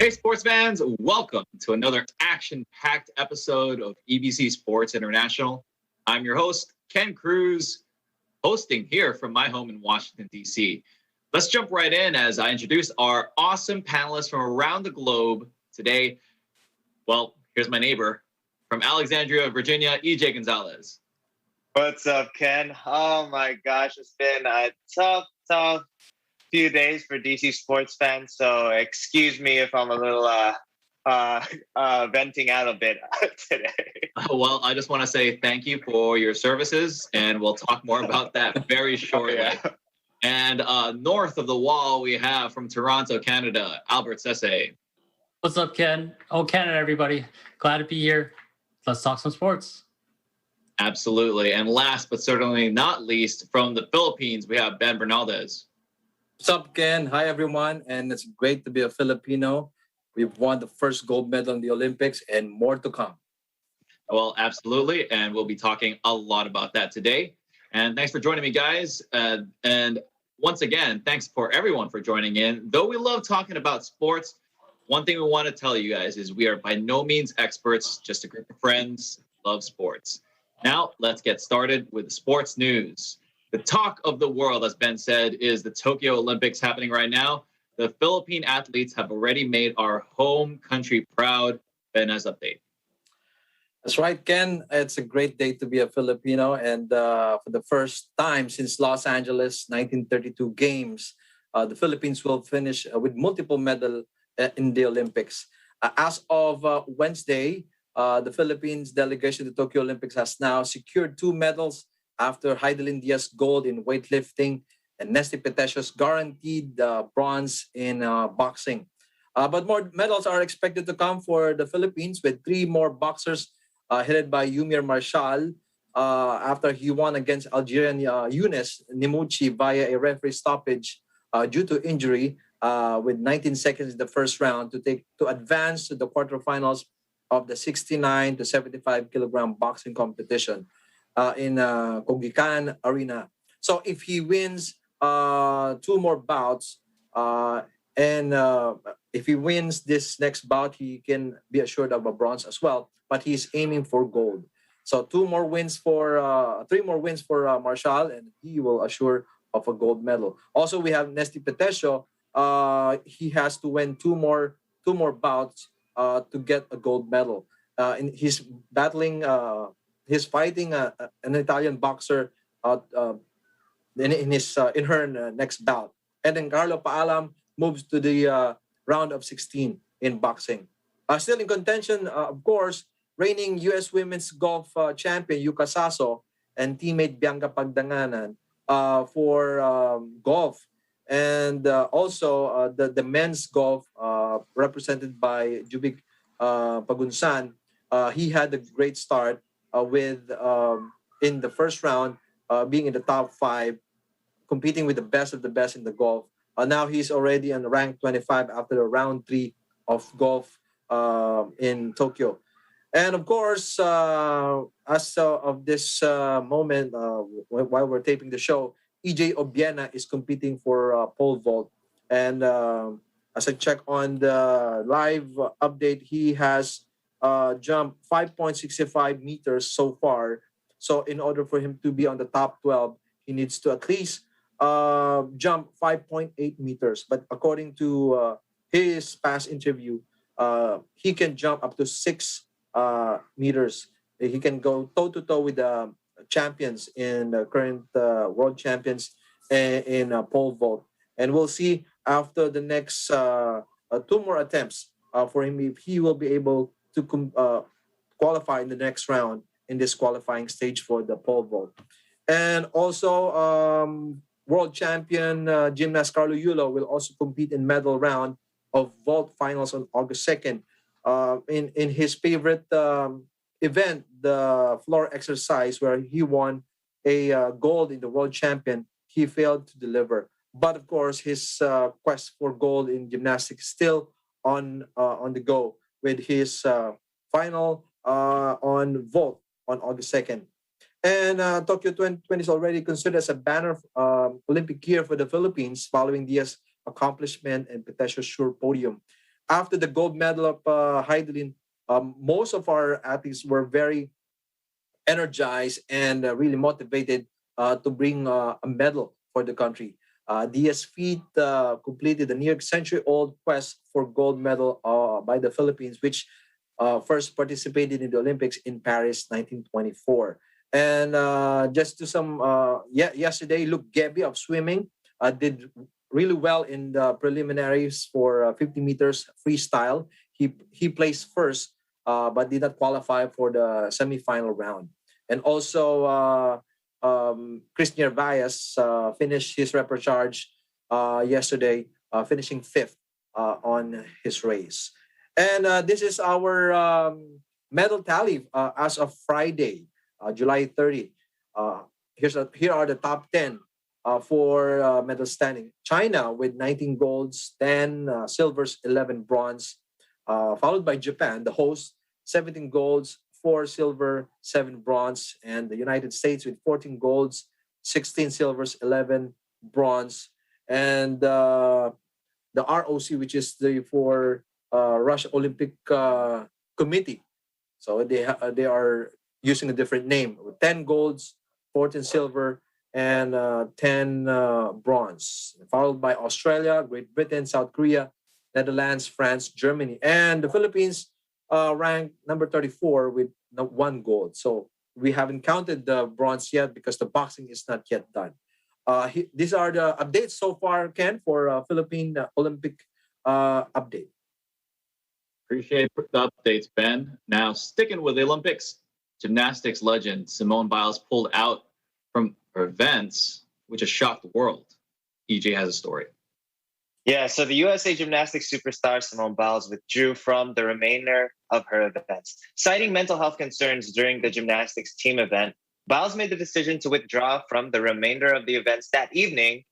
Hey, sports fans, welcome to another action packed episode of EBC Sports International. I'm your host, Ken Cruz, hosting here from my home in Washington, D.C. Let's jump right in as I introduce our awesome panelists from around the globe today. Well, here's my neighbor from Alexandria, Virginia, EJ Gonzalez. What's up, Ken? Oh my gosh, it's been a tough few days for DC sports fans. So excuse me if I'm a little venting out a bit today. Well, I just want to say thank you for your services, and we'll talk more about that very shortly. Yeah. And north of the wall, we have from Toronto, Canada, Albert Sesse. What's up, Ken? Oh, Canada, everybody. Glad to be here. Let's talk some sports. Absolutely. And last but certainly not least, from the Philippines, we have Ben Bernaldez. What's up, Ken? Hi, everyone. And it's great to be a Filipino. We've won the first gold medal in the Olympics and more to come. Well, absolutely. And we'll be talking a lot about that today. And thanks for joining me, guys. And once again, thanks for everyone for joining in. Though we love talking about sports, one thing we want to tell you guys is we are by no means experts, just a group of friends who love sports. Now, let's get started with the sports news. The talk of the world, as Ben said, is the Tokyo Olympics happening right now. The Philippine athletes have already made our home country proud. Ben has update. That's right, Ken. It's a great day to be a Filipino. And for the first time since Los Angeles 1932 Games, the Philippines will finish with multiple medals in the Olympics. As of Wednesday, the Philippines delegation to the Tokyo Olympics has now secured 2 medals after Heidelin Diaz gold in weightlifting and Nesty Petecio's guaranteed bronze in boxing. But more medals are expected to come for the Philippines with 3 more boxers headed by Yumir Marshall after he won against Algerian Younes Nimuchi via a referee stoppage due to injury with 19 seconds in the first round to advance to the quarterfinals of the 69 to 75 kilogram boxing competition in Kogikan Arena. So if he wins 2 more bouts and if he wins this next bout, he can be assured of a bronze as well. But he's aiming for gold. So 3 more wins for Marshall, and he will assure of a gold medal. Also, we have Nesty Petecio. He has to win 2 more bouts to get a gold medal. He's battling. He's fighting an Italian boxer in her next bout. And then Carlo Paalam moves to the round of 16 in boxing. Still in contention, of course, reigning U.S. women's golf champion Yuka Saso and teammate Bianca Pagdanganan for golf. And also the men's golf represented by Jubik Pagunsan. He had a great start with in the first round being in the top 5, competing with the best of the best in the golf. Now he's already on rank 25 after the round 3 of golf in Tokyo. And of course, as of this moment, while we're taping the show, EJ Obiena is competing for pole vault. And as I check on the live update, he has jumped 5.65 meters so far. So in order for him to be on the top 12, he needs to at least jump 5.8 meters. But according to his past interview, he can jump up to 6 meters. He can go toe-to-toe with the champions in the current world champions in pole vault. And we'll see after the next 2 more attempts for him if he will be able to qualify in the next round in this qualifying stage for the pole vault. And also world champion gymnast Carlo Yulo will also compete in medal round of vault finals on August 2nd. In his favorite event, the floor exercise, where he won a gold in the world champion, he failed to deliver. But of course, his quest for gold in gymnastics still on the go with his final on vault on August 2nd. And Tokyo 2020 is already considered as a banner Olympic year for the Philippines following Diaz's accomplishment and Petecio's sure podium. after the gold medal of Heidelin, most of our athletes were very energized and really motivated to bring a medal for the country. Diaz Feet completed the near century-old quest for gold medal by the Philippines, which first participated in the Olympics in Paris 1924. And just to some, yesterday, Luke Geby of swimming did really well in the preliminaries for 50 meters freestyle. He placed first, but did not qualify for the semifinal round. And also, Chris Nervaez finished his repercharge yesterday, finishing fifth on his race. And this is our medal tally as of Friday, July 30. Here are the top 10 for medal standing. China with 19 golds, 10 silvers, 11 bronze, followed by Japan, the host, 17 golds, 4 silver, 7 bronze, and the United States with 14 golds, 16 silvers, 11 bronze, and the ROC, which is the for Russia Olympic Committee. So they are using a different name. 10 golds, 14 silver, and 10 bronze, followed by Australia, Great Britain, South Korea, Netherlands, France, Germany, and the Philippines ranked number 34 with 1 gold. So we haven't counted the bronze yet because the boxing is not yet done. These are the updates so far, Ken, for Philippine Olympic update. Appreciate the updates, Ben. Now, sticking with the Olympics, gymnastics legend Simone Biles pulled out from her events, which has shocked the world. EJ has a story. Yeah, so the USA gymnastics superstar Simone Biles withdrew from the remainder of her events. Citing mental health concerns during the gymnastics team event, Biles made the decision to withdraw from the remainder of the events that evening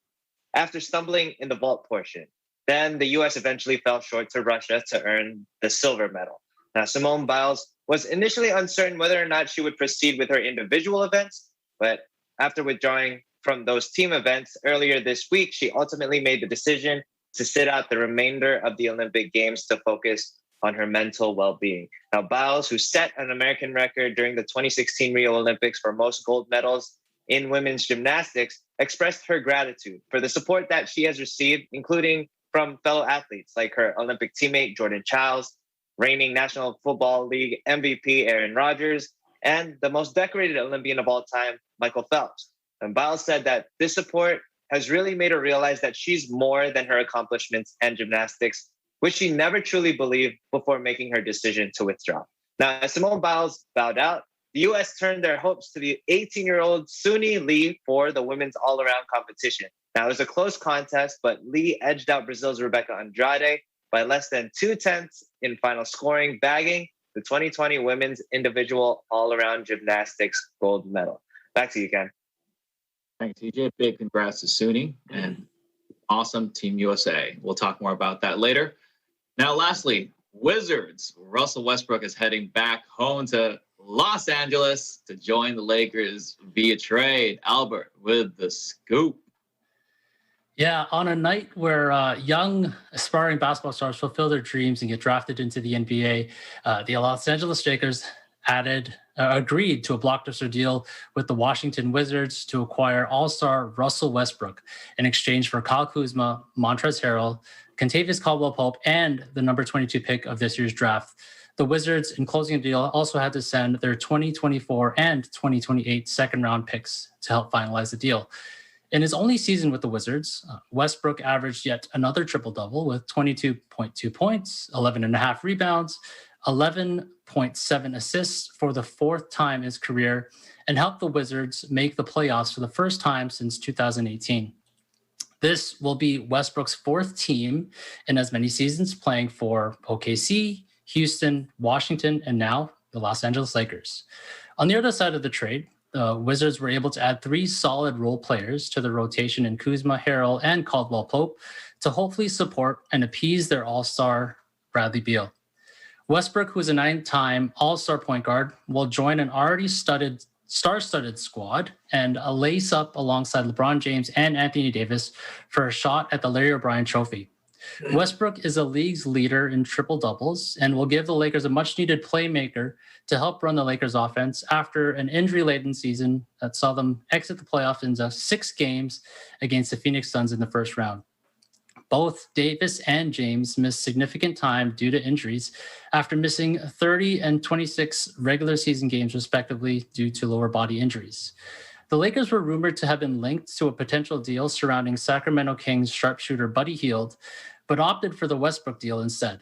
after stumbling in the vault portion. Then the US eventually fell short to Russia to earn the silver medal. Now, Simone Biles was initially uncertain whether or not she would proceed with her individual events, but after withdrawing from those team events earlier this week, she ultimately made the decision to sit out the remainder of the Olympic Games to focus on her mental well-being. Now, Biles, who set an American record during the 2016 Rio Olympics for most gold medals in women's gymnastics, expressed her gratitude for the support that she has received, including from fellow athletes like her Olympic teammate, Jordan Childs, reigning National Football League MVP, Aaron Rodgers, and the most decorated Olympian of all time, Michael Phelps. And Biles said that this support has really made her realize that she's more than her accomplishments and gymnastics, which she never truly believed before making her decision to withdraw. Now, as Simone Biles bowed out, the U.S. turned their hopes to the 18-year-old Suni Lee for the women's all-around competition. Now, it was a close contest, but Lee edged out Brazil's Rebecca Andrade by less than 0.2 in final scoring, bagging the 2020 women's individual all-around gymnastics gold medal. Back to you, Ken. Thanks, TJ. Big congrats to Suni and awesome Team USA. We'll talk more about that later. Now, lastly, Wizards. Russell Westbrook is heading back home to Los Angeles to join the Lakers via trade. Albert with the scoop. Yeah, on a night where young aspiring basketball stars fulfill their dreams and get drafted into the NBA, the Los Angeles Lakers agreed to a blockbuster deal with the Washington Wizards to acquire all-star Russell Westbrook in exchange for Kyle Kuzma, Montrezl Harrell, Kentavious Caldwell-Pope, and the number 22 pick of this year's draft. The Wizards, in closing the deal, also had to send their 2024 and 2028 second-round picks to help finalize the deal. In his only season with the Wizards, Westbrook averaged yet another triple-double with 22.2 points, 11.5 rebounds, 11.7 assists for the fourth time in his career, and helped the Wizards make the playoffs for the first time since 2018. This will be Westbrook's fourth team in as many seasons, playing for OKC, Houston, Washington, and now the Los Angeles Lakers. On the other side of the trade, the Wizards were able to add 3 solid role players to the rotation in Kuzma, Harrell, and Caldwell-Pope to hopefully support and appease their all-star Bradley Beal. Westbrook, who is a 9-time all-star point guard, will join an already star-studded squad and a lace up alongside LeBron James and Anthony Davis for a shot at the Larry O'Brien Trophy. Westbrook is the league's leader in triple doubles and will give the Lakers a much needed playmaker to help run the Lakers offense after an injury laden season that saw them exit the playoffs in just 6 games against the Phoenix Suns in the first round. Both Davis and James missed significant time due to injuries after missing 30 and 26 regular season games, respectively, due to lower body injuries. The Lakers were rumored to have been linked to a potential deal surrounding Sacramento Kings sharpshooter Buddy Hield, but opted for the Westbrook deal instead.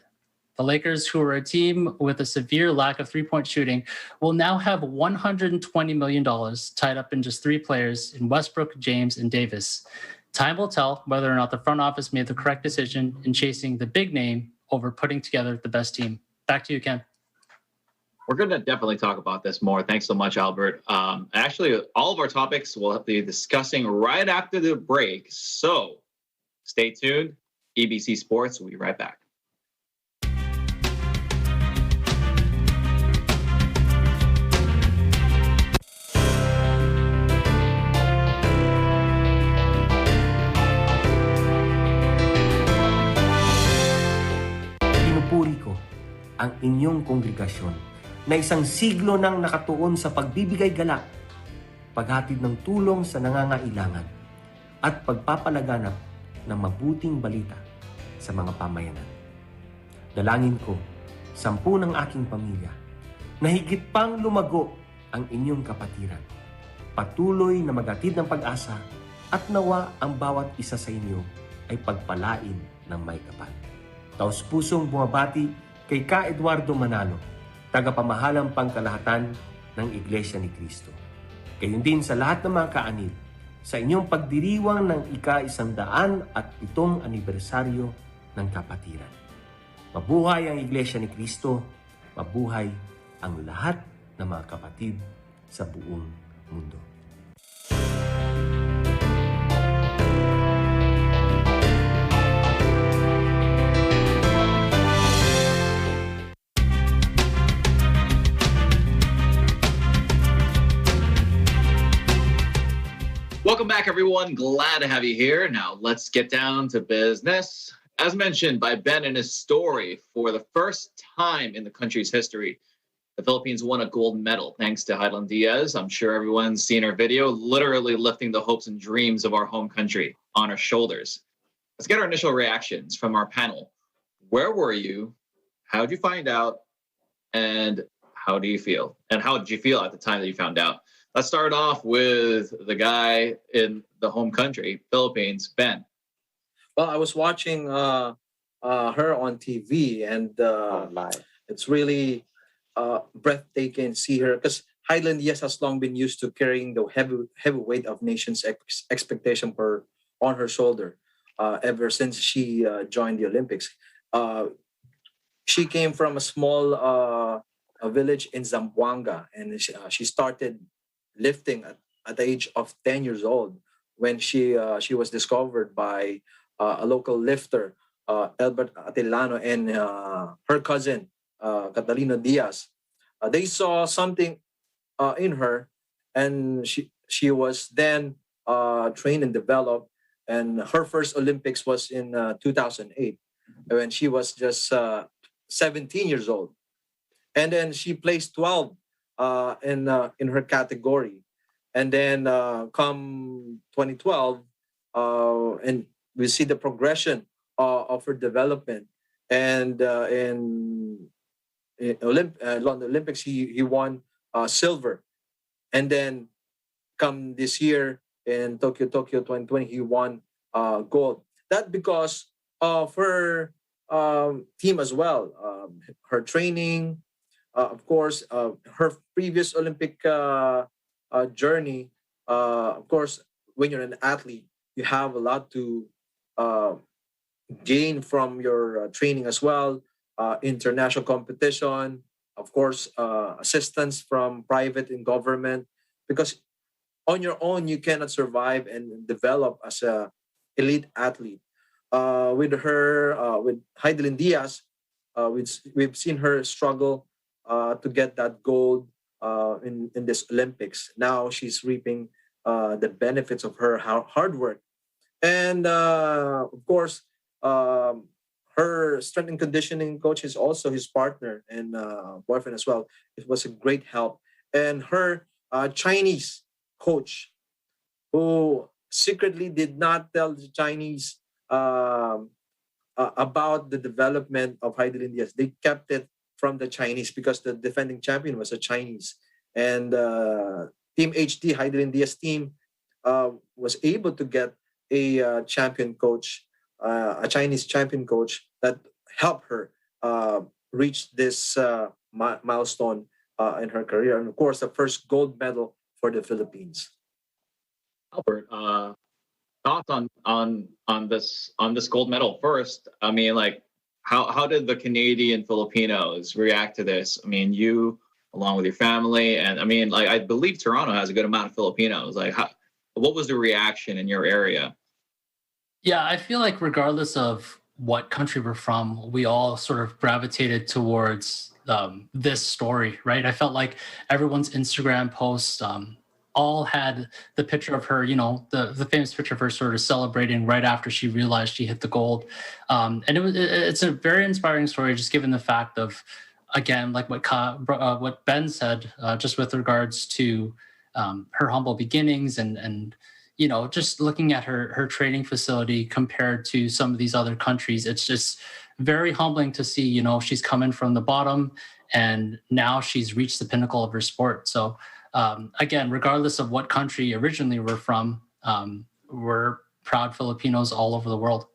The Lakers, who are a team with a severe lack of three-point shooting, will now have $120 million tied up in just 3 players in Westbrook, James, and Davis. Time will tell whether or not the front office made the correct decision in chasing the big name over putting together the best team. Back to you, Ken. We're going to definitely talk about this more. Thanks so much, Albert. Actually, all of our topics we'll be discussing right after the break. So stay tuned. EBC Sports, we'll be right back. Pinupuri ko ang inyong kongregasyon na isang siglo nang nakatuon sa pagbibigay galak, paghatid ng tulong sa nangangailangan, at pagpapalaganap ng mabuting balita sa mga pamayanan. Dalangin ko, 10 ng aking pamilya, na higit pang lumago ang inyong kapatiran, patuloy na maghatid ng pag-asa, at nawa ang bawat isa sa inyo ay pagpalain ng may kapal. Taos-pusong bumabati kay Ka Eduardo Manalo, tagapamahalang pangkalahatan ng Iglesia ni Cristo. Gayon din sa lahat ng mga kaanib sa inyong pagdiriwang ng ika-107 anibersaryo ng kapatiran. Mabuhay ang Iglesia ni Cristo, mabuhay ang lahat ng mga kapatid sa buong mundo. Welcome back, everyone. Glad to have you here. Now, let's get down to business. As mentioned by Ben in his story, for the first time in the country's history, the Philippines won a gold medal thanks to Heidelin Diaz. I'm sure everyone's seen her video, literally lifting the hopes and dreams of our home country on her shoulders. Let's get our initial reactions from our panel. Where were you? How did you find out? And how do you feel? And how did you feel at the time that you found out? Let's start off with the guy in the home country, Philippines, Ben. Well, I was watching her on TV, and it's really breathtaking to see her, because Heidelin Diaz has long been used to carrying the heavy weight of nation's expectation on her shoulder ever since she joined the Olympics. She came from a small a village in Zamboanga, and she started lifting at the age of 10 years old when she was discovered by a local lifter, Albert Atillano, and her cousin, Catalino Diaz. They saw something in her, and she was then trained and developed. And her first Olympics was in 2008, when she was just 17 years old. And then she placed 12 in her category. And then come 2012, and we see the progression of her development. And in London Olympics, he won silver. And then come this year in Tokyo 2020, he won gold. That because of her team as well, her training, of course, her previous Olympic journey. Of course, when you're an athlete, you have a lot to gain from your training as well. International competition, of course, assistance from private and government, because on your own you cannot survive and develop as a elite athlete. With Heidelin Diaz, we've seen her struggle to get that gold in this Olympics. Now she's reaping the benefits of her hard work. And of course, her strength and conditioning coach is also his partner and boyfriend as well. It was a great help. And her Chinese coach, who secretly did not tell the Chinese about the development of Heidelin Diaz. They kept it from the Chinese because the defending champion was a Chinese. And Team HT, Heidelin Diaz team, was able to get a champion coach, a Chinese champion coach that helped her reach this milestone in her career. And of course, the first gold medal for the Philippines. Albert, thoughts on this gold medal first? I mean, like, how did the Canadian Filipinos react to this? I mean, you along with your family, and I mean, like, I believe Toronto has a good amount of Filipinos. Like, what was the reaction in your area? Yeah, I feel like regardless of what country we're from, we all sort of gravitated towards this story, right? I felt like everyone's Instagram posts all had the picture of her, you know, the famous picture of her sort of celebrating right after she realized she hit the gold. And it's a very inspiring story, just given the fact of, again, like what Ben said, just with regards to her humble beginnings and you know, just looking at her training facility compared to some of these other countries, it's just very humbling to see, you know, she's coming from the bottom and now she's reached the pinnacle of her sport. So again, regardless of what country originally we're from, we're proud Filipinos all over the world.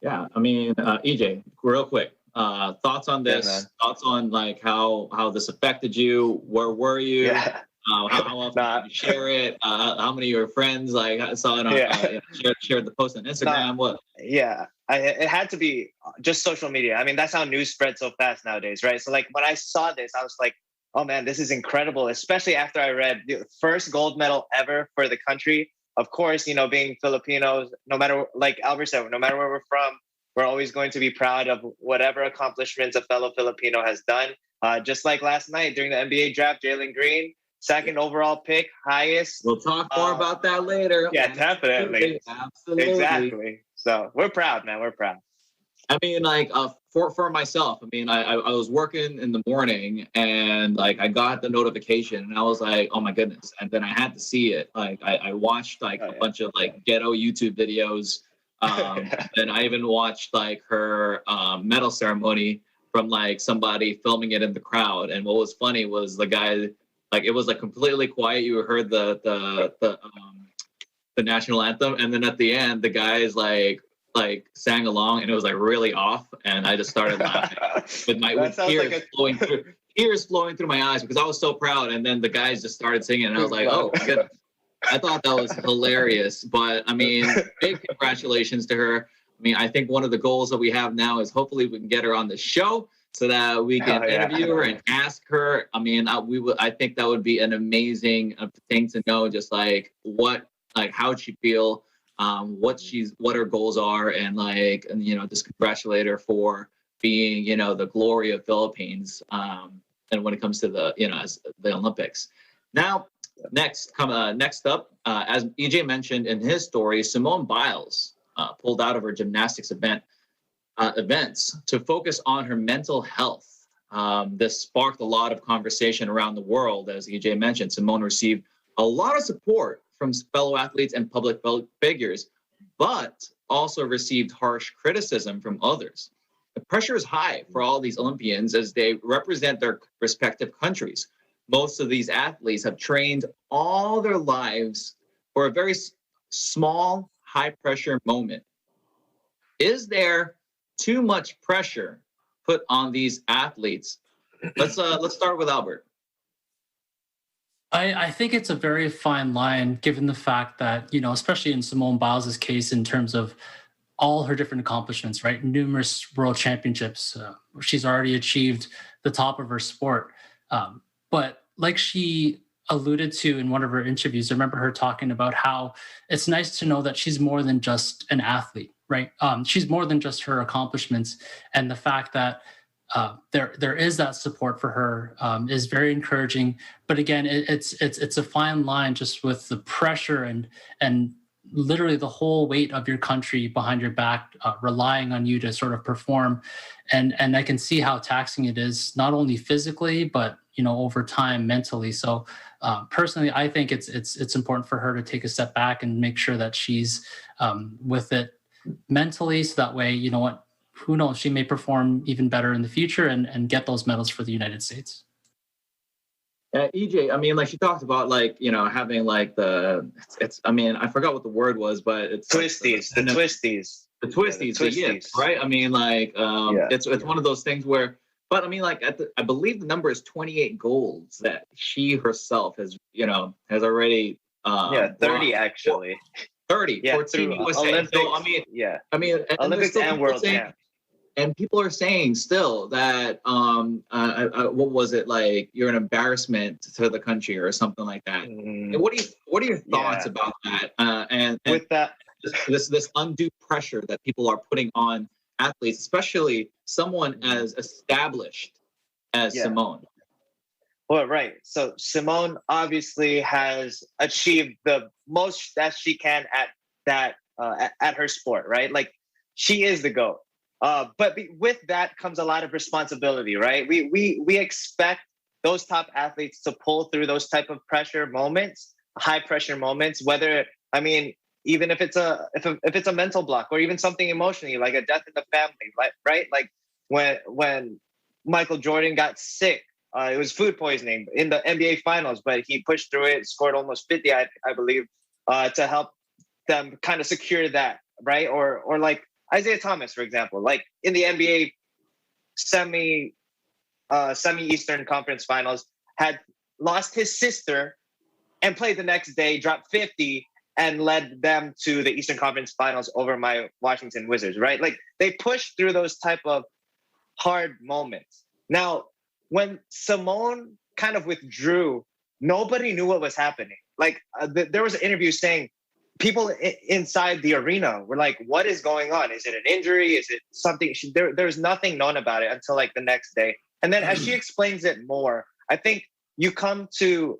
Yeah, I mean, EJ, real quick, thoughts on this? Yeah, thoughts on like how this affected you? Where were you? Yeah. How often did you share it? How many of your friends like saw it on shared the post on Instagram? What? Yeah, it had to be just social media. I mean, that's how news spreads so fast nowadays, right? So like when I saw this, I was like, oh man, this is incredible, especially after I read the first gold medal ever for the country. Of course, you know, being Filipinos, no matter, like Albert said, no matter where we're from, we're always going to be proud of whatever accomplishments a fellow Filipino has done. Just like last night during the NBA draft, Jalen Green, second overall pick, highest. We'll talk more about that later. Yeah, definitely. Absolutely. Exactly. So we're proud, man. We're proud. I mean, like for myself, I mean, I was working in the morning and like I got the notification and I was like, oh my goodness. And then I had to see it. Like I watched like a bunch of like ghetto YouTube videos. And I even watched like her medal ceremony from like somebody filming it in the crowd. And what was funny was the guy, like it was like completely quiet. You heard the national anthem, and then at the end, the guys like sang along, and it was like really off, and I just started laughing with tears flowing through my eyes because I was so proud. And then the guys just started singing, and I was like, oh my goodness. I thought that was hilarious. But I mean, big congratulations to her. I mean, I think one of the goals that we have now is hopefully we can get her on the show so that we can interview her and ask her. I mean, I think that would be an amazing thing to know, just like how'd she feel, what her goals are, and you know, just congratulate her for being, you know, the glory of Philippines. And when it comes to the, you know, as the Olympics. Now, next up, as EJ mentioned in his story, Simone Biles pulled out of her gymnastics events to focus on her mental health. This sparked a lot of conversation around the world. As EJ mentioned, Simone received a lot of support from fellow athletes and public figures, but also received harsh criticism from others. The pressure is high for all these Olympians as they represent their respective countries. Most of these athletes have trained all their lives for a very small, high-pressure moment. Is there too much pressure put on these athletes? Let's start with Albert. I think it's a very fine line, given the fact that, you know, especially in Simone Biles' case, in terms of all her different accomplishments, right? Numerous world championships. She's already achieved the top of her sport. But like she alluded to in one of her interviews, I remember her talking about how it's nice to know that she's more than just an athlete, right? She's more than just her accomplishments. And the fact that there is that support for her is very encouraging. But again, it's a fine line just with the pressure and literally the whole weight of your country behind your back, relying on you to sort of perform. And I can see how taxing it is, not only physically, but, over time mentally. So personally, I think it's important for her to take a step back and make sure that she's with it mentally. So that way, who knows, she may perform even better in the future and get those medals for the United States. EJ, I mean, like she talked about, like, having like I forgot what the word was, but it's twisties, like the twisties, the yips, right? I mean, like, it's one of those things where, but I mean, like, I believe the number is 28 golds that she herself has already. 30 actually. 30 for Team USA. Olympics, so, I mean, Olympics and World Champ. And people are saying still that what was it, like, you're an embarrassment to the country or something like that. And what are your thoughts about that? And with that, this undue pressure that people are putting on athletes, especially someone as established as Simone. Well, right. So Simone obviously has achieved the most that she can at her sport, right? Like, she is the GOAT. But with that comes a lot of responsibility, right? We expect those top athletes to pull through those type of pressure moments, high pressure moments. Whether, I mean, even if it's a mental block or even something emotionally, like a death in the family, right? Like when Michael Jordan got sick, it was food poisoning in the NBA Finals, but he pushed through it, scored almost 50, I believe, to help them kind of secure that, right? Or like Isaiah Thomas, for example, like in the NBA semi-Eastern Conference Finals, had lost his sister and played the next day, dropped 50, and led them to the Eastern Conference Finals over my Washington Wizards, right? Like, they push through those type of hard moments. Now, when Simone kind of withdrew, nobody knew what was happening. Like, there was an interview saying people inside the arena were like, what is going on? Is it an injury? Is it something? There's nothing known about it until like the next day. And then as she explains it more, I think you come to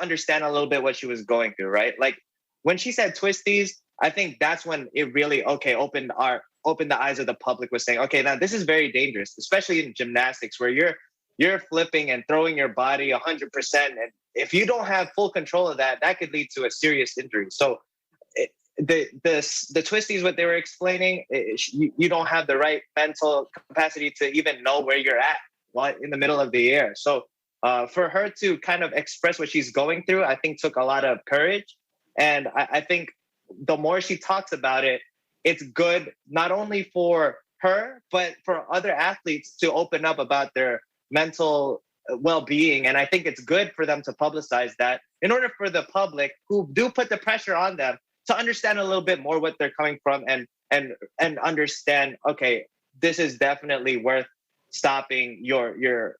understand a little bit what she was going through, right? Like, when she said twisties, I think that's when it really, opened the eyes of the public, was saying, okay, now this is very dangerous, especially in gymnastics, where you're flipping and throwing your body 100%. And if you don't have full control of that, that could lead to a serious injury. So the twisties, what they were explaining, you don't have the right mental capacity to even know where you're at while in the middle of the air. So for her to kind of express what she's going through, I think took a lot of courage. And I think the more she talks about it, it's good not only for her, but for other athletes to open up about their mental well-being. And I think it's good for them to publicize that in order for the public who do put the pressure on them to understand a little bit more what they're coming from and understand, okay, this is definitely worth stopping your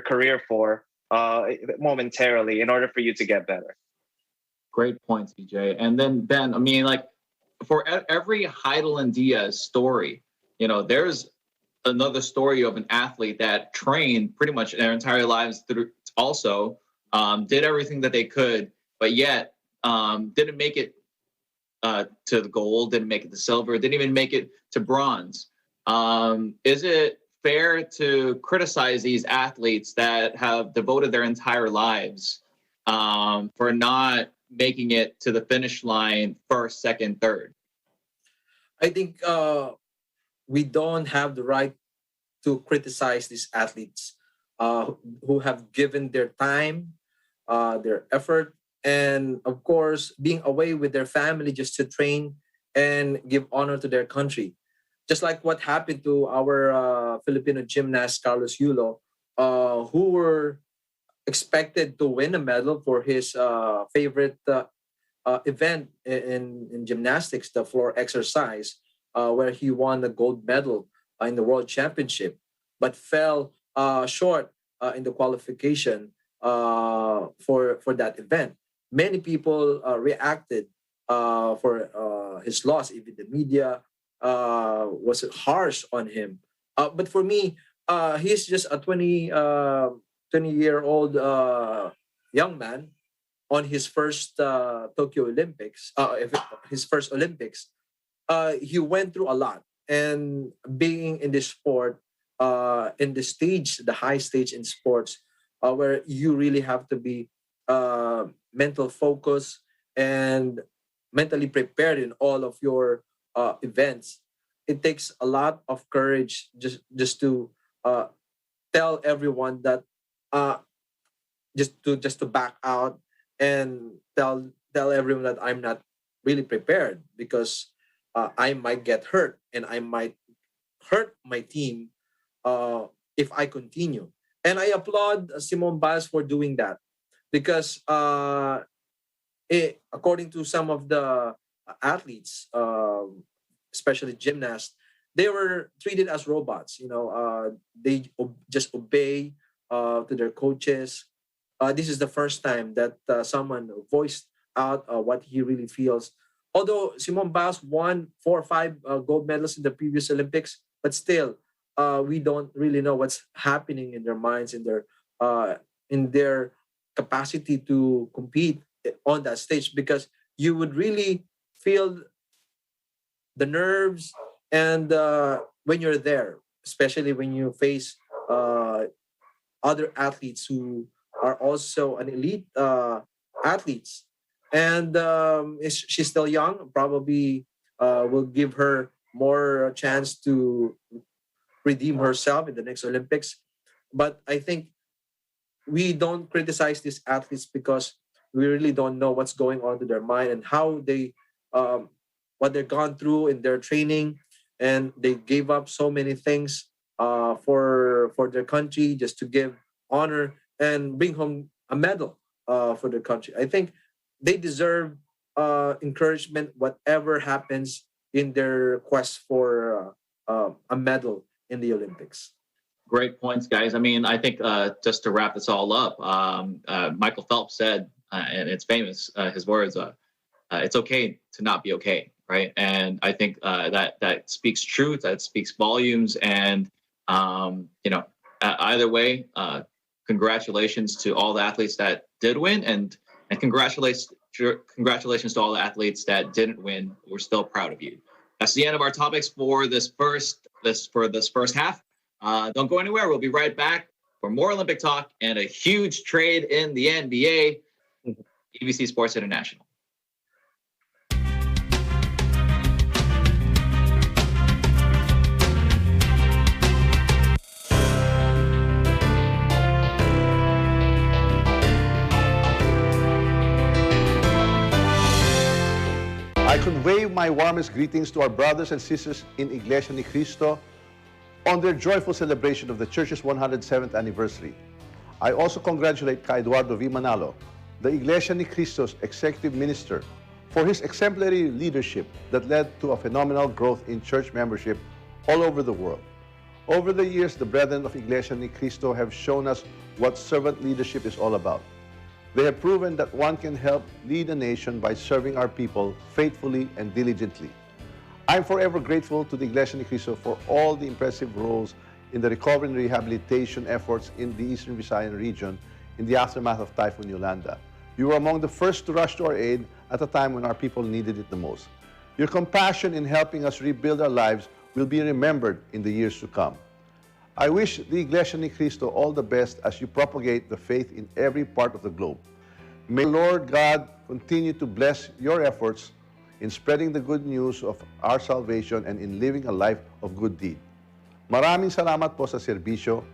career for momentarily in order for you to get better. Great points, BJ. And then Ben, I mean, like, for every Heidel and Diaz story, there's another story of an athlete that trained pretty much their entire lives through, also did everything that they could, but yet didn't make it to the gold, didn't make it to silver, didn't even make it to bronze. Is it fair to criticize these athletes that have devoted their entire lives for not making it to the finish line first, second, third? I think we don't have the right to criticize these athletes who have given their time, their effort, and of course, being away with their family just to train and give honor to their country. Just like what happened to our Filipino gymnast, Carlos Yulo, who were expected to win a medal for his favorite event in gymnastics, the floor exercise, where he won the gold medal in the World Championship, but fell short in the qualification for that event. Many people reacted for his loss. Even the media was harsh on him. But for me, he's just a 20-year-old young man on his first Tokyo Olympics, his first Olympics, he went through a lot. And being in this sport, in the stage, the high stage in sports, where you really have to be mental focus and mentally prepared in all of your events. It takes a lot of courage just to tell everyone that just to back out and tell everyone that I'm not really prepared because I might get hurt and I might hurt my team if I continue. And I applaud Simone Biles for doing that because according to some of the athletes, especially gymnasts, they were treated as robots. They just obey to their coaches. This is the first time that someone voiced out what he really feels. Although Simone Biles won 4 or 5 gold medals in the previous Olympics, but still, we don't really know what's happening in their minds, in their capacity to compete on that stage, because you would really feel the nerves and when you're there, especially when you face other athletes who are also an elite athletes. And she's still young, probably will give her more chance to redeem herself in the next Olympics. But I think we don't criticize these athletes because we really don't know what's going on to their mind and how they what they've gone through in their training, and they gave up so many things for their country just to give honor and bring home a medal for their country. I think they deserve encouragement whatever happens in their quest for a medal in the Olympics. Great points, guys. I mean, I think just to wrap this all up, Michael Phelps said, and it's famous, his words, it's okay to not be okay, right? And I think that speaks truth, that speaks volumes. And, either way, congratulations to all the athletes that did win, and congratulations to all the athletes that didn't win. We're still proud of you. That's the end of our topics for this first half. Don't go anywhere. We'll be right back for more Olympic talk and a huge trade in the NBA. EBC Sports International. I convey my warmest greetings to our brothers and sisters in Iglesia ni Cristo on their joyful celebration of the Church's 107th anniversary. I also congratulate Ka Eduardo V. Manalo, the Iglesia ni Cristo's executive minister, for his exemplary leadership that led to a phenomenal growth in church membership all over the world. Over the years, the brethren of Iglesia ni Cristo have shown us what servant leadership is all about. They have proven that one can help lead a nation by serving our people faithfully and diligently. I'm forever grateful to the Iglesia ni Cristo for all the impressive roles in the recovery and rehabilitation efforts in the Eastern Visayan region in the aftermath of Typhoon Yolanda. You were among the first to rush to our aid at a time when our people needed it the most. Your compassion in helping us rebuild our lives will be remembered in the years to come. I wish the Iglesia ni Cristo all the best as you propagate the faith in every part of the globe. May Lord God continue to bless your efforts in spreading the good news of our salvation and in living a life of good deed. Maraming salamat po sa serbisyo.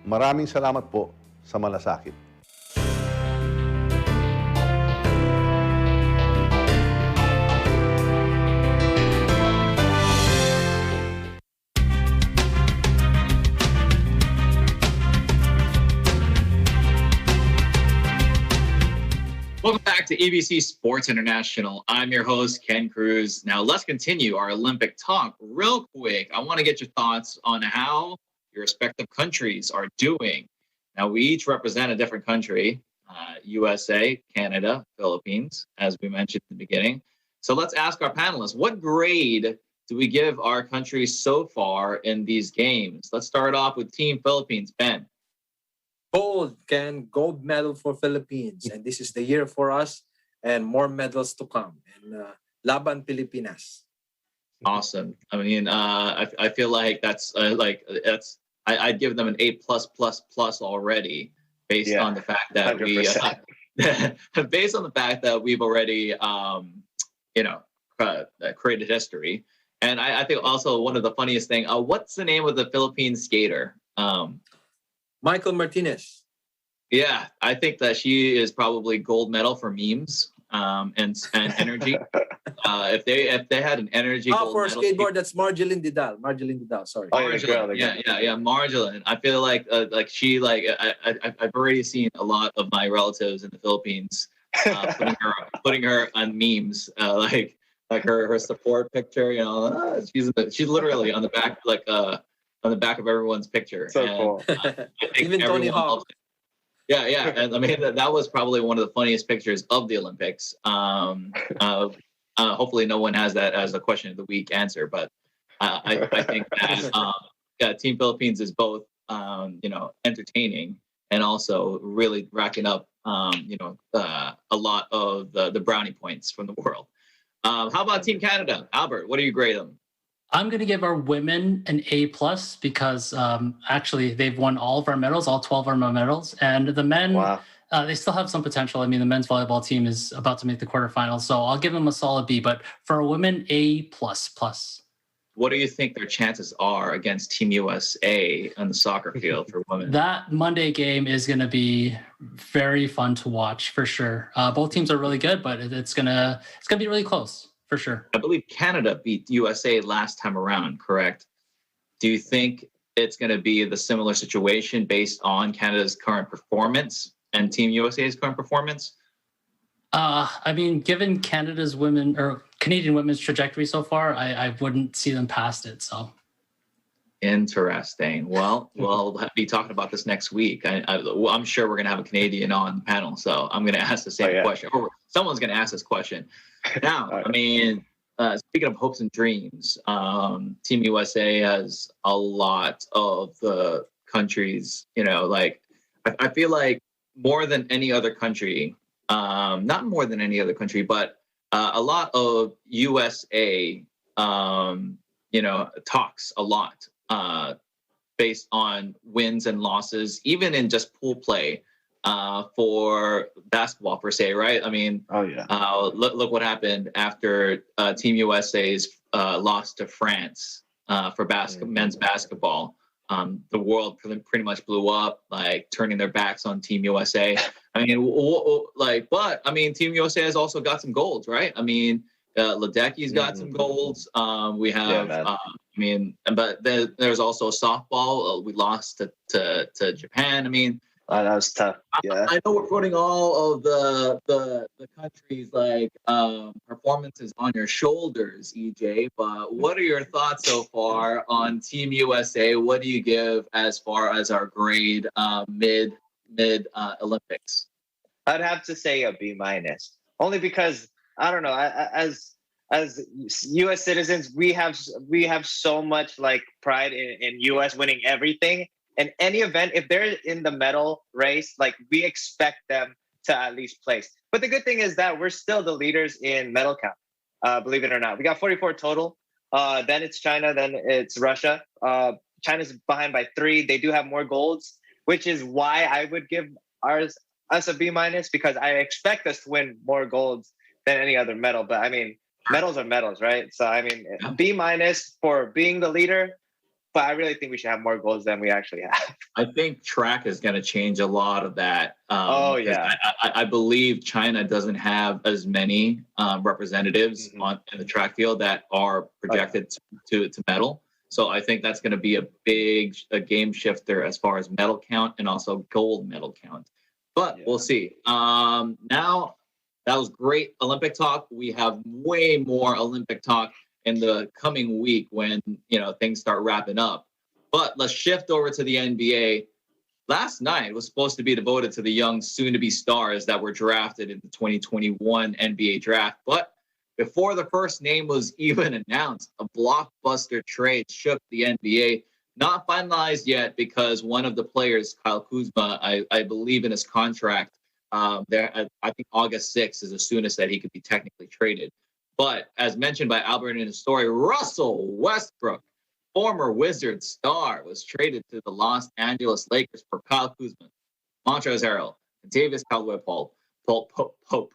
Maraming salamat po sa malasakit. Welcome back to EBC Sports International. I'm your host, Ken Cruz. Now let's continue our Olympic talk real quick. I want to get your thoughts on how your respective countries are doing. Now we each represent a different country, USA, Canada, Philippines, as we mentioned in the beginning. So let's ask our panelists, what grade do we give our country so far in these games? Let's start off with Team Philippines. Ben. Gold, Ken. Gold medal for Philippines. And this is the year for us and more medals to come. And Laban Pilipinas. Awesome. I mean, I feel like I'd give them an A already based on the fact that 100%. based on the fact that we've already created history. And I think also one of the funniest thing, what's the name of the Philippine skater? Michael Martinez. Yeah, I think that she is probably gold medal for memes and energy. If they had an energy gold For medal, skateboard, that's Marjeline Didal. Marjeline Didal, sorry. Oh, yeah, the girl. Yeah, Marjeline. I feel like she I've already seen a lot of my relatives in the Philippines putting her on memes, like her support picture. She's literally on the back on the back of everyone's picture. So cool. I think Even Tony everyone Hawk. loves it. Yeah, and I mean that was probably one of the funniest pictures of the Olympics. Hopefully, no one has that as a question of the week answer, but I think that Team Philippines is both entertaining and also really racking up a lot of the brownie points from the world. How about Team Canada? Albert, what do you grade them? I'm going to give our women an A+ because actually they've won all of our medals, all 12 of our medals. And the men, Wow. they still have some potential. I mean, the men's volleyball team is about to make the quarterfinals, so I'll give them a solid B. But for our women, A++. What do you think their chances are against Team USA on the soccer field for women? That Monday game is going to be very fun to watch for sure. Both teams are really good, but it's gonna be really close for sure. I believe Canada beat USA last time around, correct? Do you think it's going to be the similar situation based on Canada's current performance and Team USA's current performance? I mean, given Canada's women or Canadian women's trajectory so far, I wouldn't see them past it. So interesting. Well, we'll be talking about this next week. I'm sure we're going to have a Canadian on the panel, so I'm going to ask the same question, or someone's going to ask this question. Now, I mean, speaking of hopes and dreams, Team USA has a lot of the countries. I feel like more than any other country. Not more than any other country, but a lot of USA, talks a lot based on wins and losses, even in just pool play for basketball per se, right? I mean, look what happened after Team USA's loss to France for men's basketball. The world pretty much blew up, like turning their backs on Team USA. I mean, but I mean, Team USA has also got some golds, right? I mean, Ledecky's got some golds. We have, but there's also softball. We lost to Japan. I mean, that was tough. Yeah, I know we're putting all of the countries' performances on your shoulders, EJ. But what are your thoughts so far on Team USA? What do you give as far as our grade mid Olympics? I'd have to say a B-, only because I don't know. As U.S. citizens, we have so much pride in U.S. winning everything. In any event, if they're in the medal race, we expect them to at least place. But the good thing is that we're still the leaders in medal count, believe it or not. We got 44 total. Then it's China, then it's Russia. China's behind by 3. They do have more golds, which is why I would give us a B-, because I expect us to win more golds than any other medal. But I mean, medals are medals, right? So I mean, B- for being the leader. But I really think we should have more goals than we actually have. I think track is going to change a lot of that. I believe China doesn't have as many representatives in the track field that are projected to medal. So I think that's going to be a game shifter as far as medal count and also gold medal count. But we'll see. Now, that was great Olympic talk. We have way more Olympic talk in the coming week when things start wrapping up. But let's shift over to the NBA. Last night was supposed to be devoted to the young soon-to-be stars that were drafted in the 2021 NBA draft. But before the first name was even announced, a blockbuster trade shook the NBA. Not finalized yet because one of the players, Kyle Kuzma, I believe in his contract, I think August 6th is the soonest that he could be technically traded. But as mentioned by Albert in his story, Russell Westbrook, former Wizard star, was traded to the Los Angeles Lakers for Kyle Kuzma, Montrezl Harrell, Davis Caldwell Pope,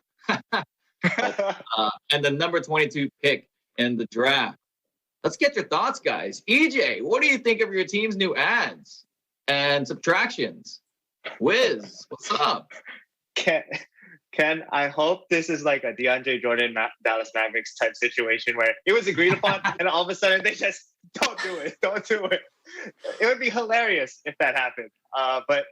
and the number 22 pick in the draft. Let's get your thoughts, guys. EJ, what do you think of your team's new adds and subtractions? Wiz, what's up? Ken, I hope this is like a DeAndre Jordan Dallas Mavericks type situation where it was agreed upon and all of a sudden they just don't do it. It would be hilarious if that happened. But,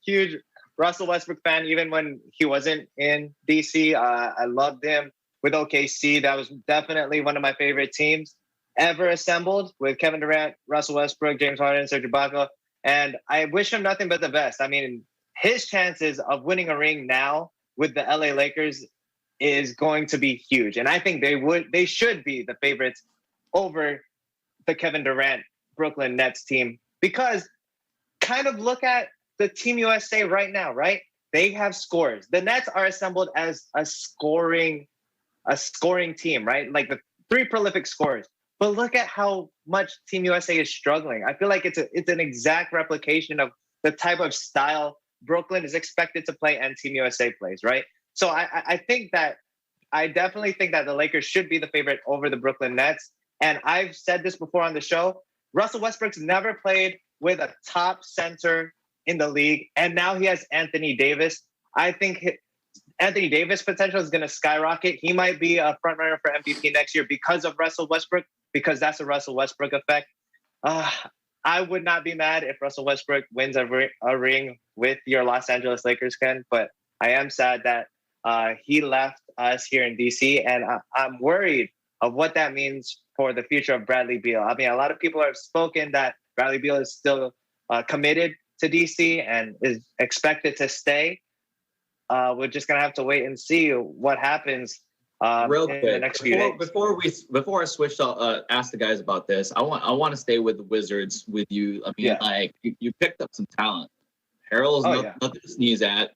huge Russell Westbrook fan, even when he wasn't in DC. I loved him with OKC. That was definitely one of my favorite teams ever assembled with Kevin Durant, Russell Westbrook, James Harden, Serge Ibaka. And I wish him nothing but the best. I mean, his chances of winning a ring now with the LA Lakers is going to be huge. And I think they should be the favorites over the Kevin Durant Brooklyn Nets team, because kind of look at the Team USA right now, right? They have scores. The Nets are assembled as a scoring team, right? Like the three prolific scorers. But look at how much Team USA is struggling. I feel like it's an exact replication of the type of style Brooklyn is expected to play and Team USA plays, right? So I definitely think that the Lakers should be the favorite over the Brooklyn Nets. And I've said this before on the show, Russell Westbrook's never played with a top center in the league. And now he has Anthony Davis. I think Anthony Davis' potential is going to skyrocket. He might be a front runner for MVP next year because of Russell Westbrook, because that's a Russell Westbrook effect. I would not be mad if Russell Westbrook wins a ring with your Los Angeles Lakers, Ken, but I am sad that he left us here in DC, and I'm worried of what that means for the future of Bradley Beal. I mean, a lot of people have spoken that Bradley Beal is still committed to DC and is expected to stay. We're just gonna have to wait and see what happens Real in quick, the next few days. Before I switch, I'll ask the guys about this. I want to stay with the Wizards with you. I mean, like you picked up some talent. Harold's nothing to sneeze at.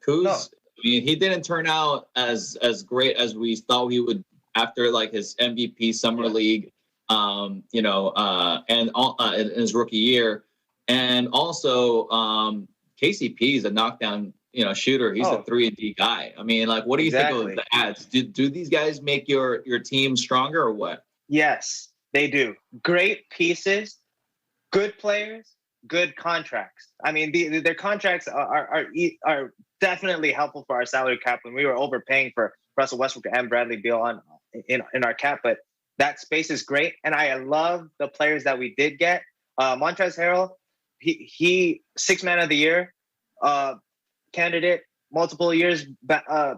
Kuz, I mean, he didn't turn out as great as we thought he would after like his MVP summer league, and in his rookie year, and also KCP is a knockdown shooter. He's a 3-and-D guy. I mean, like, what do you think of the ads? Do these guys make your team stronger or what? Yes, they do. Great pieces, good players, good contracts. I mean, their contracts are definitely helpful for our salary cap when we were overpaying for Russell Westbrook and Bradley Beal in our cap. But that space is great, and I love the players that we did get. Montrezl Harrell, he 6th Man of the Year candidate multiple years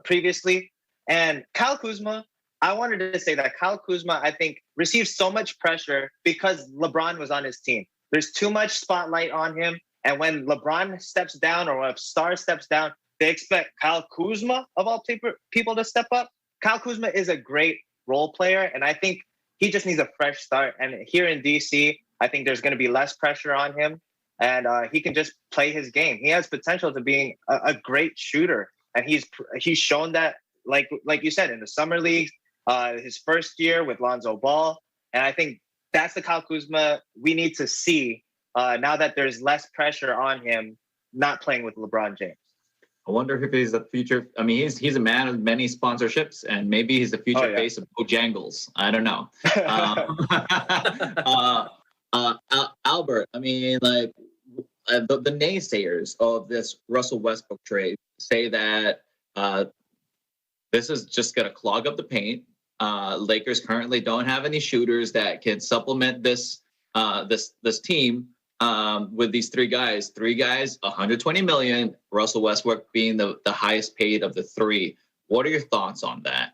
previously. And Kyle Kuzma, I wanted to say that Kyle Kuzma, I think, received so much pressure because LeBron was on his team. There's too much spotlight on him. And when LeBron steps down or when a star steps down, they expect Kyle Kuzma, of all people, to step up. Kyle Kuzma is a great role player, and I think he just needs a fresh start. And here in DC, I think there's going to be less pressure on him. And he can just play his game. He has potential to being a great shooter, and he's shown that, like you said, in the summer leagues, his first year with Lonzo Ball. And I think that's the Kyle Kuzma we need to see now that there's less pressure on him not playing with LeBron James. I wonder if he's the future. I mean, he's a man of many sponsorships, and maybe he's the future face of Bojangles. I don't know. Albert, I mean, like the naysayers of this Russell Westbrook trade say that this is just going to clog up the paint. Lakers currently don't have any shooters that can supplement this team with these three guys. 120 million. Russell Westbrook being the highest paid of the three. What are your thoughts on that?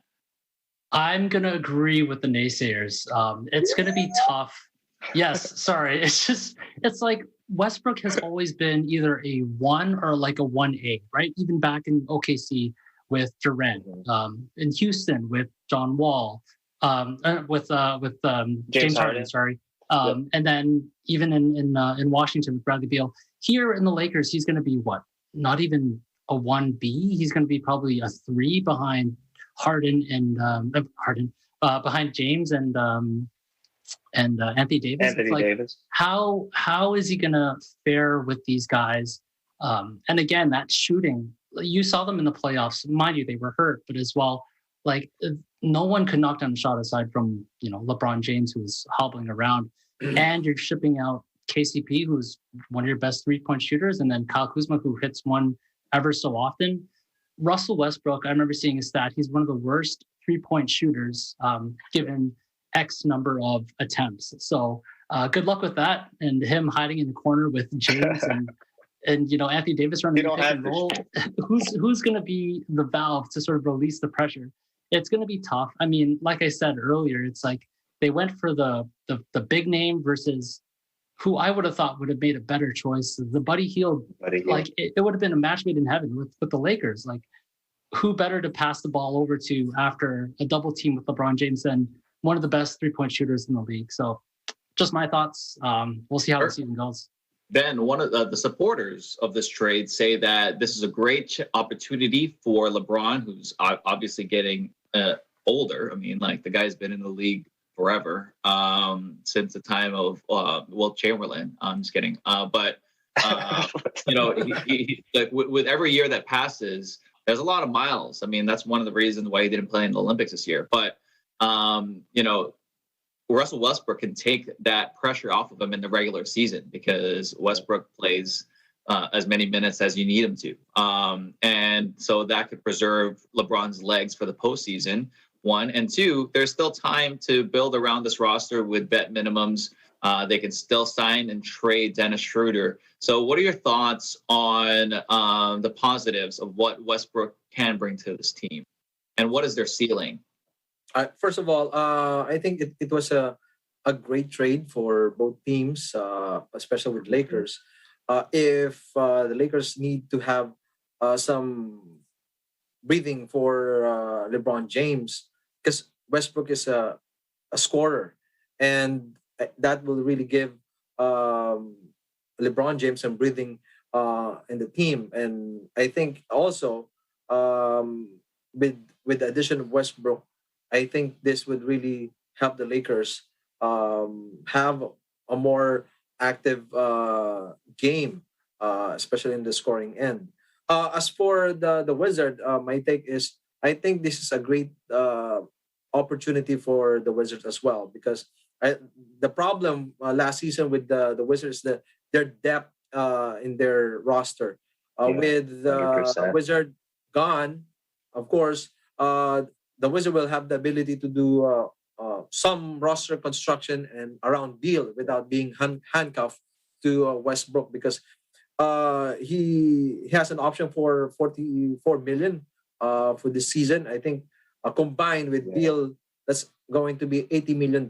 I'm going to agree with the naysayers. It's going to be tough. Yes, sorry. It's like Westbrook has always been either a 1 or like a 1A, right? Even back in OKC with Durant, in Houston with John Wall, with James Harden. Sorry, And then even in Washington with Bradley Beal, here in the Lakers, he's going to be what? Not even a 1B. He's going to be probably a 3 behind Harden and behind James and Anthony Davis. Davis. How is he going to fare with these guys? And again, that shooting, you saw them in the playoffs. Mind you, they were hurt, but as well, like no one could knock down a shot aside from LeBron James, who's hobbling around, and you're shipping out KCP, who's one of your best 3-point shooters, and then Kyle Kuzma, who hits one ever so often. Russell Westbrook, I remember seeing a stat. He's one of the worst 3-point shooters given X number of attempts. So good luck with that, and him hiding in the corner with James and Anthony Davis running the pick and roll. Who's going to be the valve to sort of release the pressure? It's going to be tough. I mean, like I said earlier, it's like they went for the big name versus who I would have thought would have made a better choice. The Buddy Hield. Like it would have been a match made in heaven with the Lakers. Like who better to pass the ball over to after a double team with LeBron James than one of the best 3-point shooters in the league. So just my thoughts. We'll see how the season goes. Ben, one of the supporters of this trade say that this is a great opportunity for LeBron, who's obviously getting older. I mean, like the guy's been in the league forever, since the time of Wilt Chamberlain. I'm just kidding. But he like with every year that passes, there's a lot of miles. I mean, that's one of the reasons why he didn't play in the Olympics this year. But Russell Westbrook can take that pressure off of him in the regular season because Westbrook plays as many minutes as you need him to. And so that could preserve LeBron's legs for the postseason, 1. And 2, there's still time to build around this roster with vet minimums. They can still sign and trade Dennis Schroeder. So what are your thoughts on the positives of what Westbrook can bring to this team? And what is their ceiling? First of all, I think it was a great trade for both teams, especially with Lakers. If the Lakers need to have some breathing for LeBron James, because Westbrook is a scorer, and that will really give LeBron James some breathing in the team. And I think also with the addition of Westbrook, I think this would really help the Lakers have a more active game, especially in the scoring end. As for the Wizard, my take is I think this is a great opportunity for the Wizards as well, because the problem last season with the Wizards is their depth in their roster. With the Wizard gone, of course, the Wizard will have the ability to do some roster construction and around Beal without being handcuffed to Westbrook, because he has an option for $44 million for this season. I think combined with Beal, that's going to be $80 million.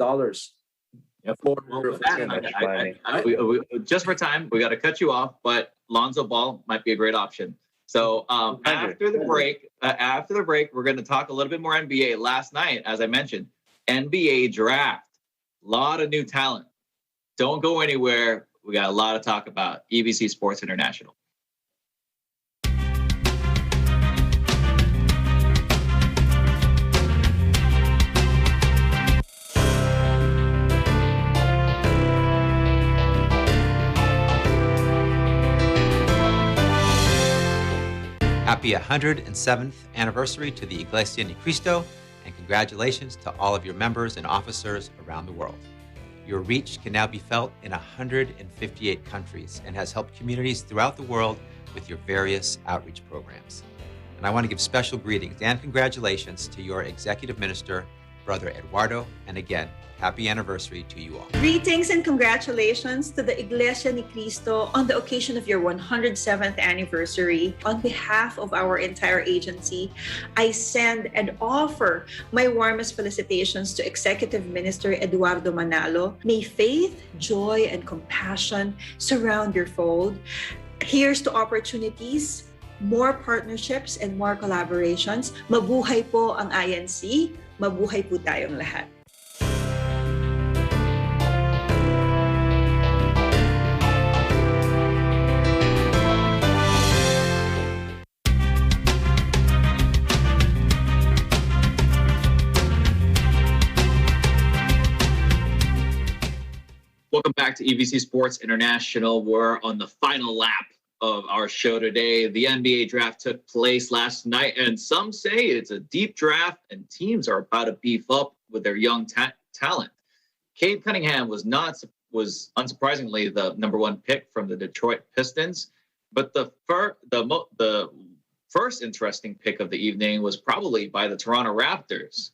Just for time, we got to cut you off, but Lonzo Ball might be a great option. So after the break, we're going to talk a little bit more NBA. Last night, as I mentioned, NBA draft, a lot of new talent. Don't go anywhere. We got a lot to talk about. EBC Sports International. Happy 107th anniversary to the Iglesia ni Cristo, and congratulations to all of your members and officers around the world. Your reach can now be felt in 158 countries and has helped communities throughout the world with your various outreach programs. And I want to give special greetings and congratulations to your executive minister, Brother Eduardo, and again, happy anniversary to you all. Greetings and congratulations to the Iglesia ni Cristo on the occasion of your 107th anniversary. On behalf of our entire agency, I send and offer my warmest felicitations to Executive Minister Eduardo Manalo. May faith, joy, and compassion surround your fold. Here's to opportunities, more partnerships, and more collaborations. Mabuhay po ang INC. Mabuhay po tayong lahat. Welcome back to EBC Sports International. We're on the final lap of our show today. The NBA draft took place last night, and some say it's a deep draft, and teams are about to beef up with their young talent. Cade Cunningham was unsurprisingly the number one pick from the Detroit Pistons, but the first interesting pick of the evening was probably by the Toronto Raptors,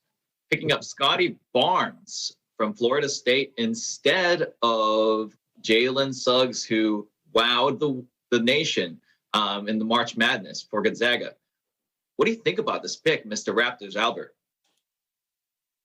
picking up Scotty Barnes from Florida State instead of Jalen Suggs, who wowed the nation in the March Madness for Gonzaga. What do you think about this pick, Mr. Raptors, Albert?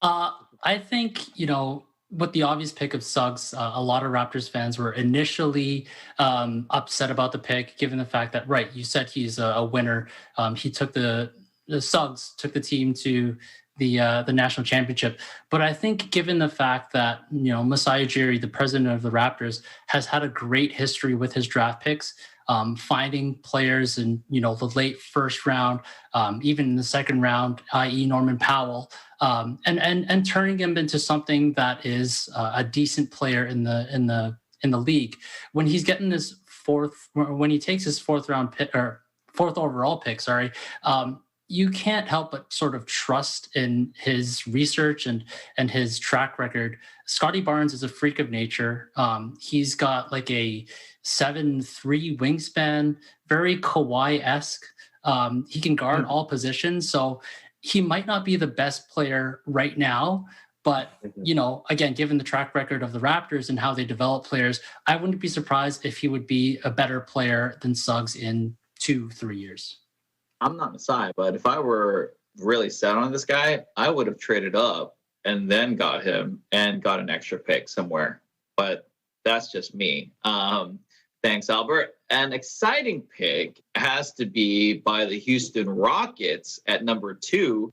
I think, with the obvious pick of Suggs, a lot of Raptors fans were initially upset about the pick, given the fact that, right, you said he's a winner. He took the Suggs took the team to the national championship. But I think given the fact that, Masai Ujiri, the president of the Raptors, has had a great history with his draft picks, finding players in, the late first round, even in the second round, i.e. Norman Powell, and turning him into something that is a decent player in the league. When he's getting when he takes his fourth overall pick, you can't help but sort of trust in his research and his track record. Scotty Barnes is a freak of nature. He's got like a 7'3" wingspan, very Kawhi-esque. He can guard all positions. So he might not be the best player right now, but, again, given the track record of the Raptors and how they develop players, I wouldn't be surprised if he would be a better player than Suggs in 2-3 years. I'm not Masai, but if I were really set on this guy, I would have traded up and then got him and got an extra pick somewhere. But that's just me. Thanks, Albert. An exciting pick has to be by the Houston Rockets at number 2,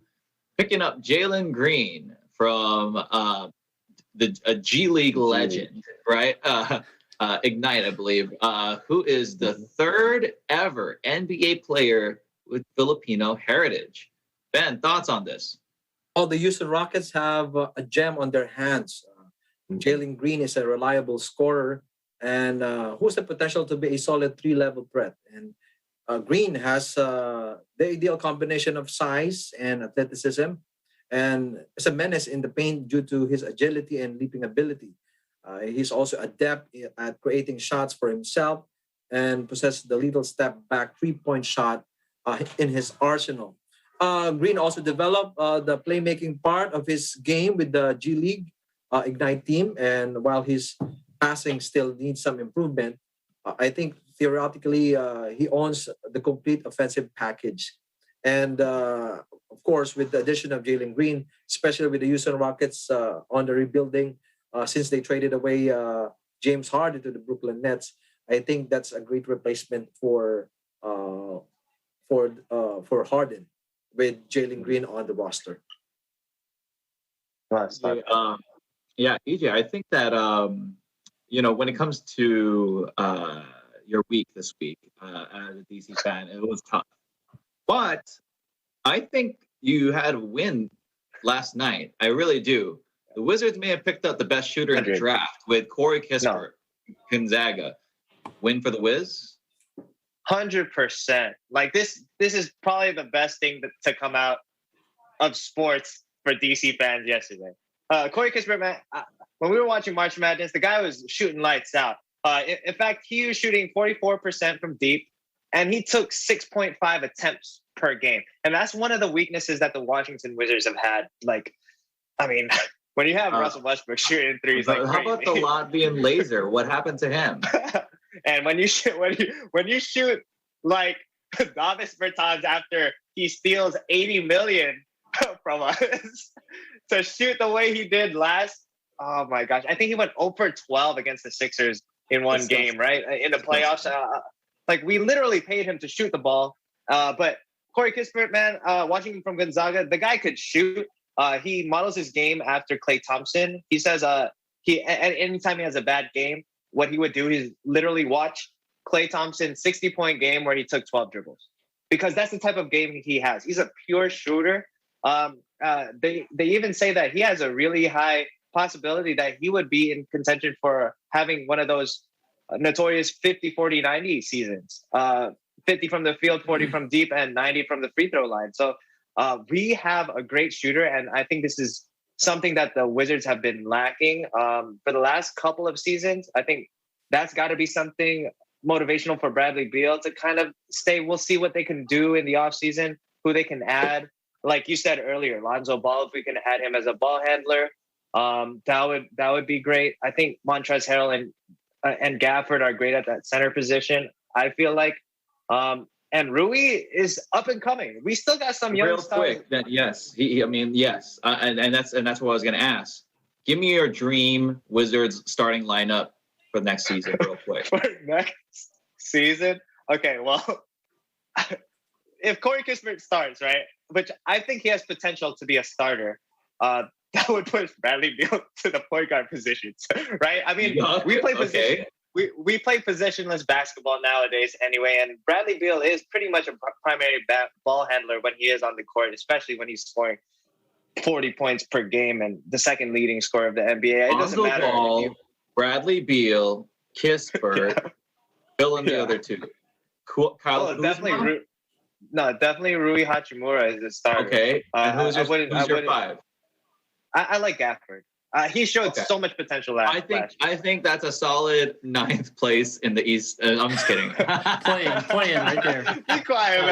picking up Jalen Green from a G League legend, right? Ignite, I believe, who is the third ever NBA player with Filipino heritage. Ben, thoughts on this? The Houston Rockets have a gem on their hands. Jalen Green is a reliable scorer and who has the potential to be a solid 3-level threat. And Green has the ideal combination of size and athleticism, and is a menace in the paint due to his agility and leaping ability. He's also adept at creating shots for himself and possesses the little step back 3-point shot in his arsenal. Green also developed the playmaking part of his game with the G League Ignite team, and while his passing still needs some improvement, I think theoretically he owns the complete offensive package. And of course, with the addition of Jalen Green, especially with the Houston Rockets on the rebuilding, since they traded away James Harden to the Brooklyn Nets, I think that's a great replacement for Harden with Jalen Green on the roster. Yeah, EJ, I think that when it comes to your week this week as a DC fan, it was tough. But I think you had a win last night. I really do. The Wizards may have picked up the best shooter in the draft with Corey Kispert, Gonzaga. Win for the Wiz? 100%. Like this is probably the best thing to come out of sports for DC fans yesterday. Corey Kispert, man, when we were watching March Madness, the guy was shooting lights out. In fact, he was shooting 44% from deep, and he took 6.5 attempts per game. And that's one of the weaknesses that the Washington Wizards have had. Like, I mean, when you have Russell Westbrook shooting threes, like how about the Latvian laser? What happened to him? And when you shoot like Davis Bertans after he steals 80 million from us to shoot the way he did last, oh my gosh! I think he went 0 for 12 against the Sixers in one game, right? In the playoffs, like we literally paid him to shoot the ball. But Corey Kispert, man, watching him from Gonzaga, the guy could shoot. He models his game after Klay Thompson. He says anytime he has a bad game, what he would do is literally watch Klay Thompson's 60-point game where he took 12 dribbles, because that's the type of game he has. He's a pure shooter. They even say that he has a really high possibility that he would be in contention for having one of those notorious 50, 40, 90 seasons. 50 from the field, 40 from deep, and 90 from the free throw line. So we have a great shooter, and I think this is something that the Wizards have been lacking for the last couple of seasons. I think that's got to be something motivational for Bradley Beal to kind of stay. We'll see what they can do in the offseason, who they can add. Like you said earlier, Lonzo Ball, if we can add him as a ball handler, that would be great. I think Montrezl Harrell and Gafford are great at that center position, I feel like. And Rui is up and coming. We still got some young real stars. quick. Yes, yes, and that's what I was going to ask. Give me your dream Wizards starting lineup for next season, real quick. For next season, okay. Well, if Corey Kispert starts, right, which I think he has potential to be a starter, that would push Bradley Beal to the point guard positions, right? I mean, we play position. We play positionless basketball nowadays anyway, and Bradley Beal is pretty much a primary ball handler when he is on the court, especially when he's scoring 40 points per game and the second leading scorer of the NBA. It doesn't matter. Ball, Bradley Beal, Kispert, Bill and the other two. Kyle definitely Rui Hachimura is the starter. Okay, and who's your five? I like Gafford. He showed so much potential last year. I think that's a solid 9th place in the East. I'm just kidding. playing right there. Be quiet,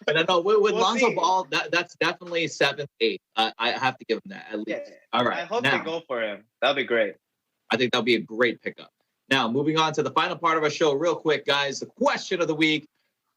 man. No, with Lonzo Ball, that's definitely 7th, 8th. I have to give him that at least. Yeah. All right. I hope they go for him. That'll be great. I think that'll be a great pickup. Now, moving on to the final part of our show, real quick, guys. The question of the week.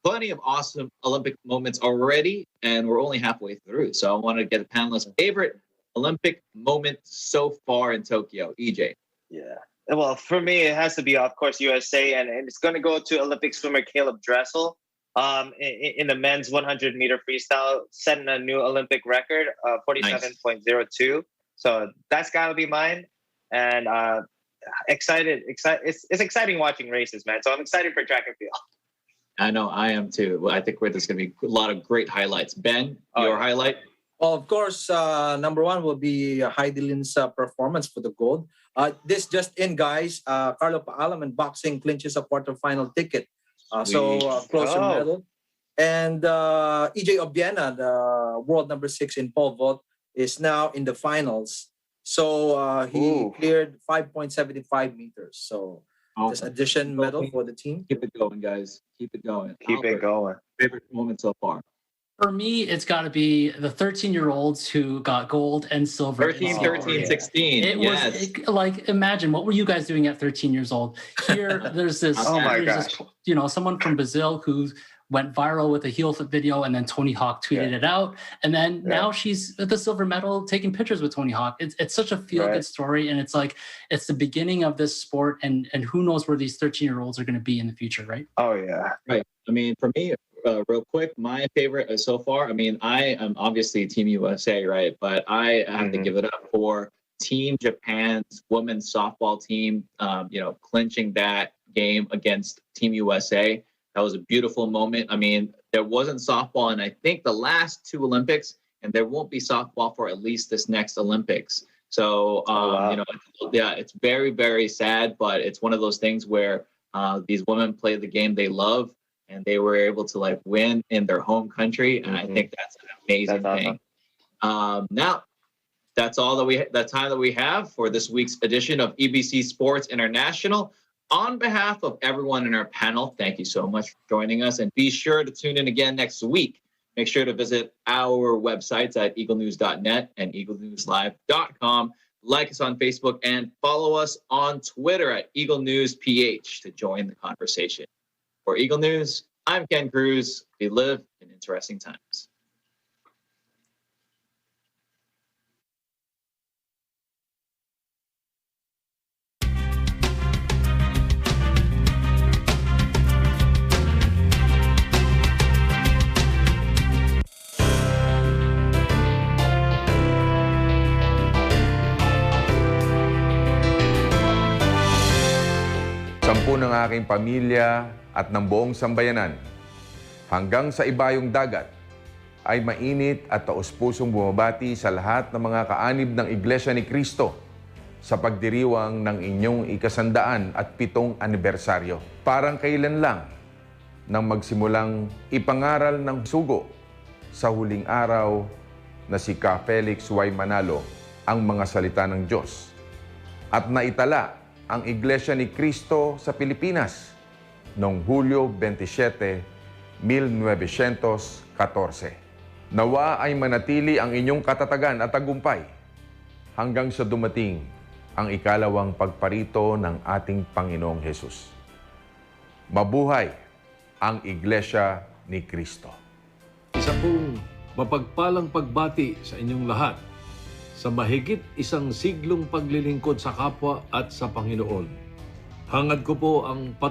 Plenty of awesome Olympic moments already, and we're only halfway through. So I want to get the panelists' favorite Olympic moment so far in Tokyo. EJ. Yeah. Well, for me, it has to be, of course, USA, and it's going to go to Olympic swimmer Caleb Dressel in the men's 100-meter freestyle, setting a new Olympic record, 47.02. So that's got to be mine. And excited. It's exciting watching races, man. So I'm excited for track and field. I know, I am too. Well, I think there's going to be a lot of great highlights. Ben, your highlight? Well, of course, number one will be Heidi Lin's performance for the gold. This just in, guys. Carlo Paalam in boxing clinches a quarterfinal ticket. Closer medal. And EJ Obiena, the world number 6 in pole vault, is now in the finals. So he cleared 5.75 meters. So this addition medal for the team. Keep it going, guys. Keep it going. Keep it going. Favorite moment so far? For me, it's got to be the 13-year-olds who got gold and silver. 13, 16. It was like, imagine, what were you guys doing at 13 years old? Here, there's this, someone from Brazil who went viral with a heel flip video, and then Tony Hawk tweeted it out. And then now she's at the silver medal taking pictures with Tony Hawk. It's such a feel-good story. And it's like, it's the beginning of this sport. And who knows where these 13-year-olds are going to be in the future, right? Oh, yeah. Right. I mean, for me, real quick, my favorite so far, I mean, I am obviously Team USA, right? But I have to give it up for Team Japan's women's softball team, clinching that game against Team USA. That was a beautiful moment. I mean, there wasn't softball in, I think, the last 2 Olympics, and there won't be softball for at least this next Olympics. So, it's very, very sad, but it's one of those things where these women play the game they love, and they were able to win in their home country. And I think that's an amazing thing. Now, that's all that time that we have for this week's edition of EBC Sports International. On behalf of everyone in our panel, thank you so much for joining us, and be sure to tune in again next week. Make sure to visit our websites at eaglenews.net and eaglenewslive.com. Like us on Facebook and follow us on Twitter at EagleNewsPH to join the conversation. For Eagle News, I'm Ken Cruz. We live in interesting times. Sampu ng aking pamilya at ng buong sambayanan, hanggang sa ibayong dagat, ay mainit at taus-pusong bumabati sa lahat ng mga kaanib ng Iglesia ni Cristo sa pagdiriwang ng inyong 107 anibersaryo. Parang kailan lang nang magsimulang ipangaral ng sugo sa huling araw na si Ka Felix Y. Manalo ang mga salita ng Diyos at naitala ang Iglesia ni Cristo sa Pilipinas noong Hulyo 27, 1914. Nawa ay manatili ang inyong katatagan at tagumpay hanggang sa dumating ang ikalawang pagparito ng ating Panginoong Hesus. Mabuhay ang Iglesia ni Cristo. Isa pong mapagpalang pagbati sa inyong lahat sa mahigit 1 siglong paglilingkod sa kapwa at sa Panginoon. Hangad ko po ang